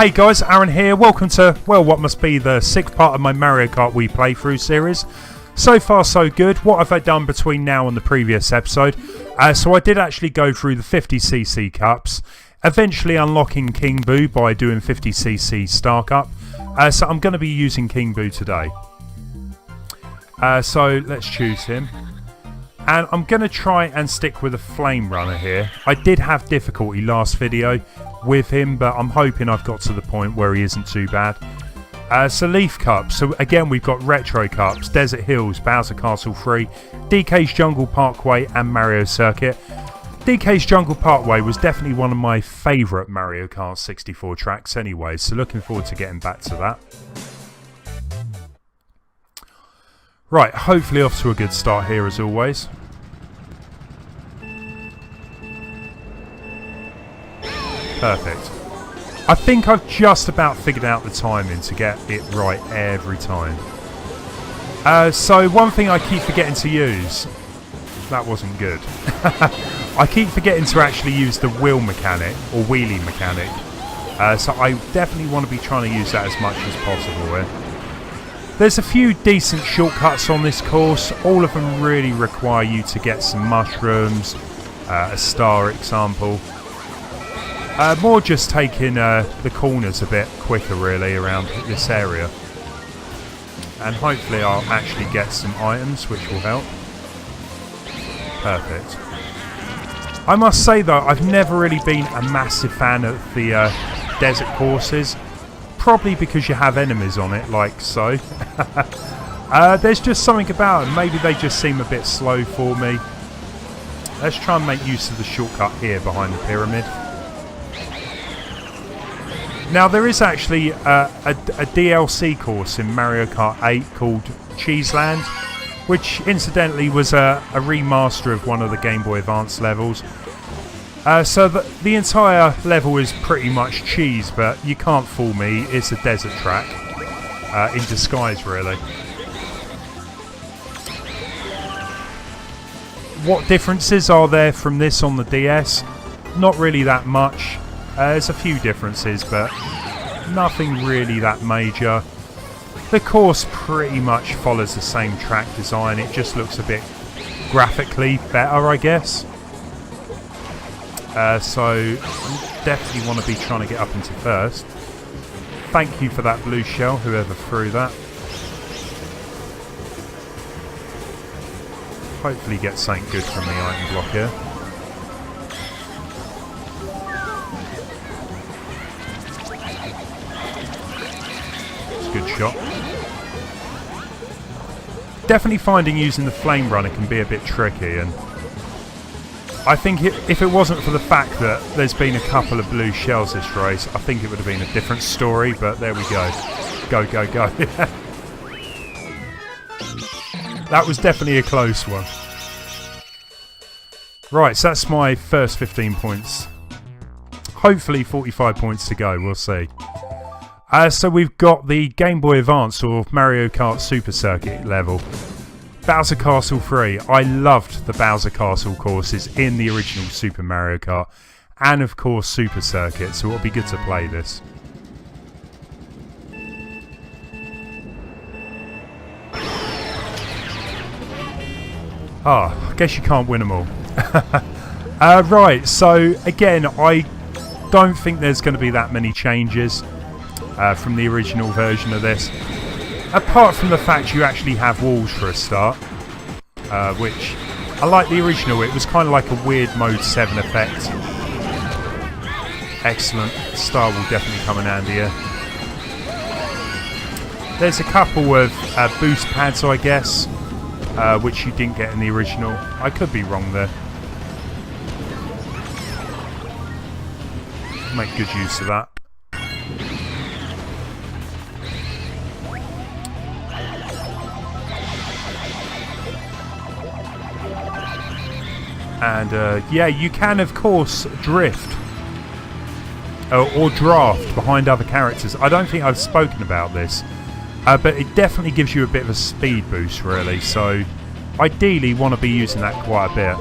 Hey guys, Aaron here. Welcome to, well, what must be the 6th part of my Mario Kart Wii playthrough series. So far so good. What have I done between now and the previous episode? So I did actually go through the 50cc cups, eventually unlocking King Boo by doing 50cc Star Cup. So I'm going to be using King Boo today. So let's choose him. And I'm going to try and stick with a flame runner here. I did have difficulty last video with him, but I'm hoping I've got to the point where he isn't too bad. So Leaf Cups. So again, we've got Retro Cups, Desert Hills, Bowser Castle 3, DKs Jungle Parkway and Mario Circuit. DKs Jungle Parkway was definitely one of my favourite Mario Kart 64 tracks anyway, so looking forward to getting back to that. Right, hopefully off to a good start here as always. Perfect. I think I've just about figured out the timing to get it right every time. So one thing I keep forgetting to use... That wasn't good. I keep forgetting to actually use the wheel mechanic, or wheelie mechanic. So I definitely want to be trying to use that as much as possible here. There's a few decent shortcuts on this course. All of them really require you to get some mushrooms, a star example. More just taking the corners a bit quicker really around this area. And hopefully I'll actually get some items which will help. Perfect. I must say though, I've never really been a massive fan of the desert courses. Probably because you have enemies on it, like so. There's just something about them. Maybe they just seem a bit slow for me. Let's try and make use of the shortcut here behind the pyramid. Now there is actually a DLC course in Mario Kart 8 called Cheeseland, which incidentally was a remaster of one of the Game Boy Advance levels. So the entire level is pretty much cheese, but you can't fool me, it's a desert track in disguise really. What differences are there from this on the DS? Not really that much. There's a few differences, but nothing really that major. The course pretty much follows the same track design, it just looks a bit graphically better, I guess. So definitely want to be trying to get up into first. Thank you for that blue shell, whoever threw that. Hopefully get something good from the item block here. Good shot. Definitely finding using the flame runner can be a bit tricky, and I think if it wasn't for the fact that there's been a couple of blue shells this race, I think it would have been a different story, but there we go. Go, go, go. That was definitely a close one. Right, so that's my first 15 points. Hopefully 45 points to go, we'll see. So we've got the Game Boy Advance or Mario Kart Super Circuit level. Bowser Castle 3. I loved the Bowser Castle courses in the original Super Mario Kart. And of course Super Circuit, so it'll be good to play this. I guess you can't win them all. Right, so again, I don't think there's going to be that many changes from the original version of this. Apart from the fact you actually have walls for a start, which I like the original. It was kind of like a weird Mode 7 effect. Excellent. Star will definitely come in handy here. There's a couple of boost pads, I guess, which you didn't get in the original. I could be wrong there. Make good use of that. And yeah, you can of course drift or draft behind other characters. I don't think I've spoken about this, but it definitely gives you a bit of a speed boost really, so ideally want to be using that quite a bit.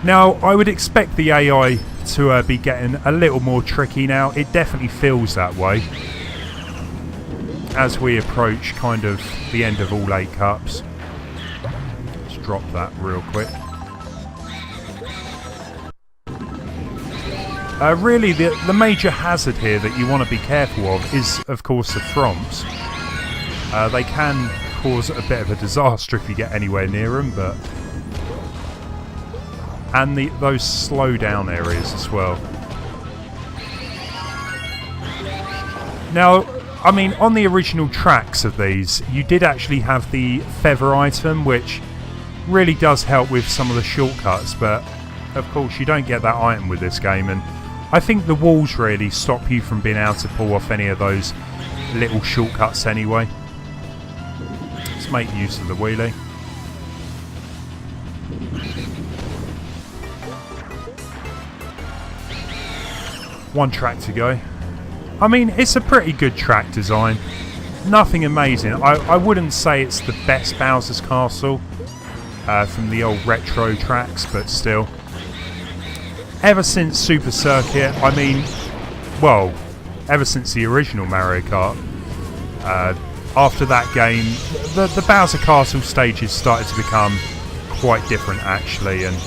Now I would expect the AI to be getting a little more tricky now. It definitely feels that way as we approach kind of the end of all 8 cups. Let's drop that real quick. Really, the major hazard here that you want to be careful of is, of course, the Thromps. They can cause a bit of a disaster if you get anywhere near them, but... And those slow down areas as well. Now, I mean, on the original tracks of these, you did actually have the feather item, which really does help with some of the shortcuts, but of course you don't get that item with this game, and I think the walls really stop you from being able to pull off any of those little shortcuts anyway. Let's make use of the wheelie. One track to go. I mean, it's a pretty good track design. Nothing amazing. I wouldn't say it's the best Bowser's Castle from the old retro tracks, but still. Ever since Super Circuit, I mean, well, ever since the original Mario Kart, after that game, the Bowser Castle stages started to become quite different actually, and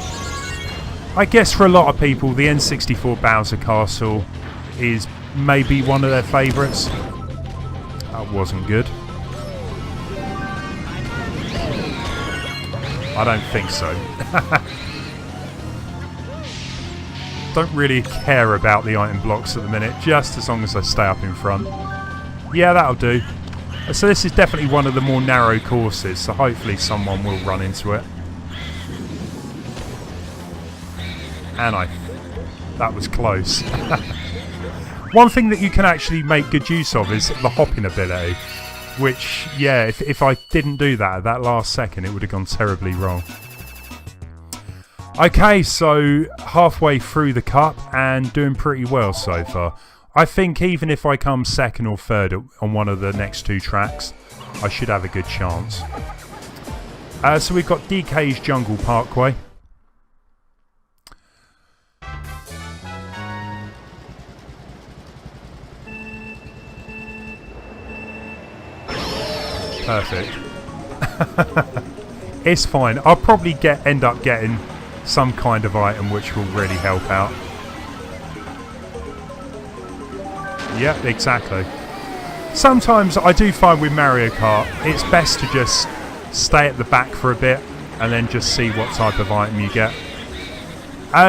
I guess for a lot of people the N64 Bowser Castle is maybe one of their favourites. That wasn't good. I don't think so. Don't really care about the item blocks at the minute, just as long as I stay up in front. Yeah, that'll do. So this is definitely one of the more narrow courses, so hopefully someone will run into it. And that was close. One thing that you can actually make good use of is the hopping ability, which, yeah, if I didn't do that at that last second, it would have gone terribly wrong. Okay, so halfway through the cup and doing pretty well so far. I think even if I come second or third on one of the next 2 tracks, I should have a good chance. So we've got DKs Jungle Parkway. Perfect. It's fine. I'll probably end up getting some kind of item which will really help out. Yeah, exactly. Sometimes I do find with Mario Kart it's best to just stay at the back for a bit and then just see what type of item you get.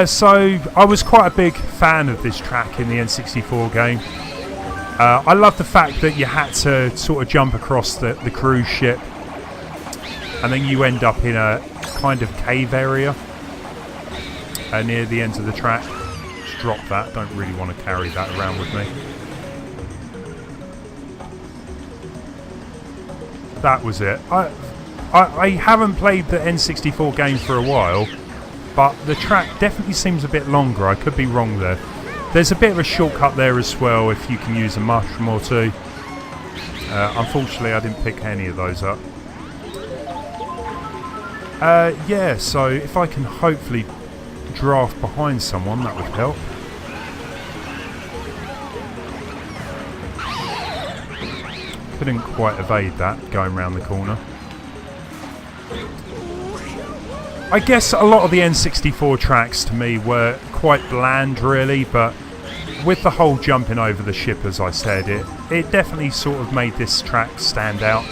So I was quite a big fan of this track in the N64 game. I love the fact that you had to sort of jump across the cruise ship and then you end up in a kind of cave area near the end of the track. Just drop that, don't really want to carry that around with me. That was it. I haven't played the N64 game for a while, but the track definitely seems a bit longer. I could be wrong there. There's a bit of a shortcut there as well if you can use a mushroom or 2. Unfortunately I didn't pick any of those up. Yeah, so if I can hopefully draft behind someone, that would help. Couldn't quite evade that going round the corner. I guess a lot of the N64 tracks to me were quite bland really, but with the whole jumping over the ship, as I said, it definitely sort of made this track stand out.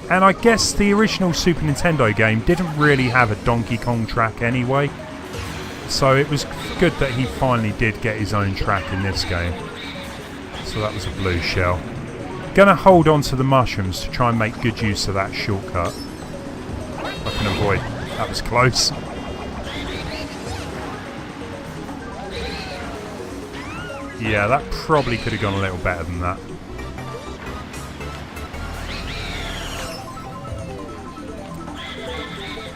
And I guess the original Super Nintendo game didn't really have a Donkey Kong track anyway, so it was good that he finally did get his own track in this game. So that was a blue shell. Gonna hold on to the mushrooms to try and make good use of that shortcut. I can avoid. That was close. Yeah, that probably could have gone a little better than that.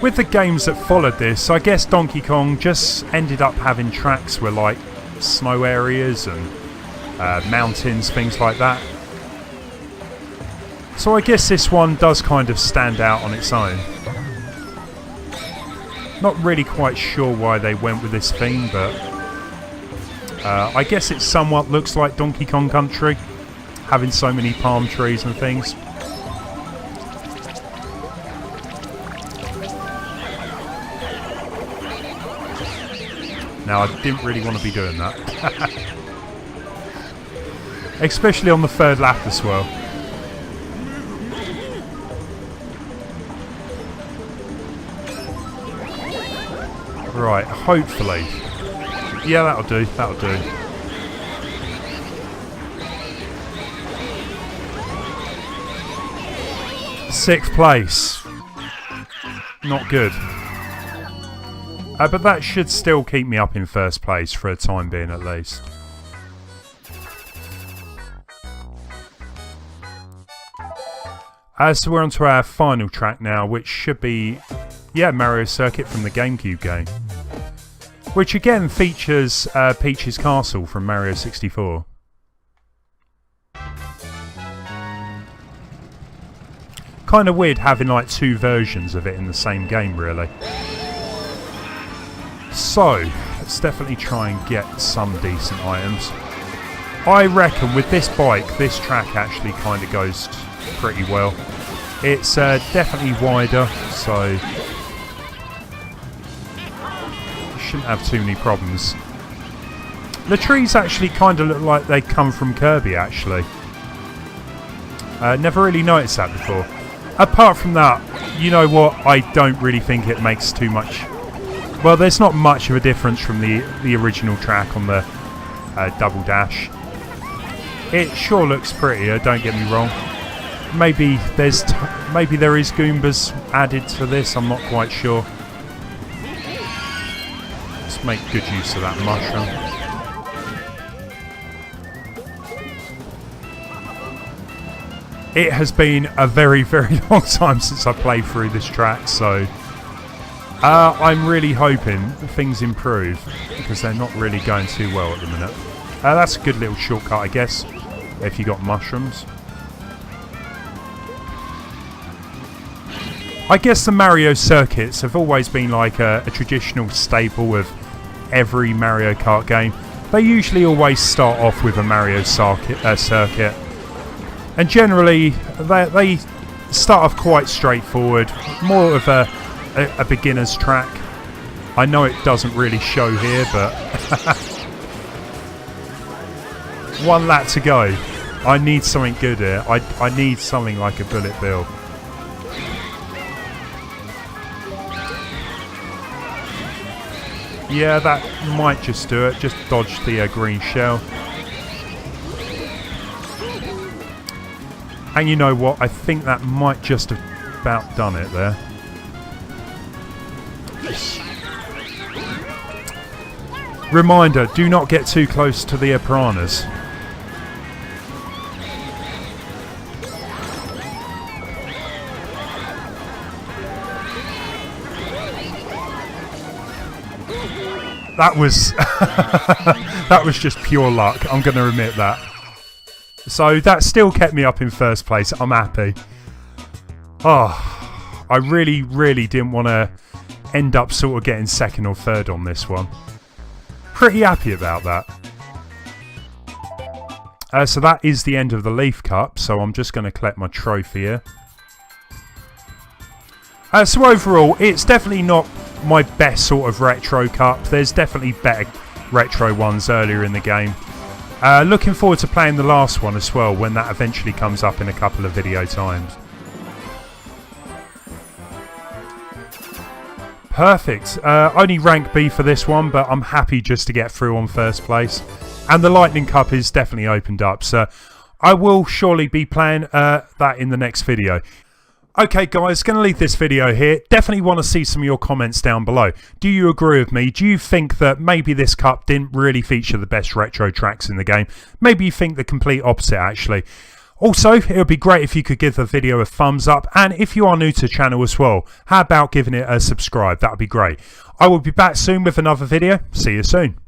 With the games that followed this, I guess Donkey Kong just ended up having tracks where like snow areas and mountains, things like that. So I guess this one does kind of stand out on its own. Not really quite sure why they went with this theme, but I guess it somewhat looks like Donkey Kong Country, having so many palm trees and things. Now, I didn't really want to be doing that. Especially on the third lap as well. Right, hopefully. Yeah, that'll do, that'll do. Sixth place. Not good. But that should still keep me up in first place for a time being at least. So we're on to our final track now, which should be, yeah, Mario Circuit from the GameCube game. Which again features Peach's Castle from Mario 64. Kind of weird having like two versions of it in the same game, really. So, let's definitely try and get some decent items. I reckon with this bike, this track actually kind of goes pretty well. It's definitely wider, so you shouldn't have too many problems. The trees actually kind of look like they come from Kirby, actually. Never really noticed that before. Apart from that, you know what, I don't really think it makes too much. Well, there's not much of a difference from the original track on the Double Dash. It sure looks prettier, don't get me wrong. Maybe there is Goombas added to this, I'm not quite sure. Let's make good use of that mushroom. It has been a very, very long time since I played through this track, so I'm really hoping things improve, because they're not really going too well at the minute. That's a good little shortcut, I guess, if you got mushrooms. I guess the Mario circuits have always been like a traditional staple of every Mario Kart game. They usually always start off with a Mario circuit, and generally they start off quite straightforward, more of a beginner's track. I know it doesn't really show here, but one lap to go. I need something good here. I need something like a bullet bill. Yeah, that might just do it. Just dodge the green shell. And you know what? I think that might just have about done it there. Reminder, do not get too close to the piranhas. That was that was just pure luck, I'm going to admit that. So that still kept me up in first place. I'm happy. Oh, I really, really didn't want to end up sort of getting second or third on this one. Pretty happy about that. So that is the end of the Leaf Cup, so I'm just going to collect my trophy here. So overall, it's definitely not my best sort of retro cup. There's definitely better retro ones earlier in the game. Looking forward to playing the last one as well when that eventually comes up in a couple of video times. Perfect. Only rank B for this one, but I'm happy just to get through on first place. And the Lightning Cup is definitely opened up, so I will surely be playing that in the next video. Okay guys, going to leave this video here. Definitely want to see some of your comments down below. Do you agree with me? Do you think that maybe this cup didn't really feature the best retro tracks in the game? Maybe you think the complete opposite actually. Also, it would be great if you could give the video a thumbs up, and if you are new to the channel as well, how about giving it a subscribe? That would be great. I will be back soon with another video. See you soon.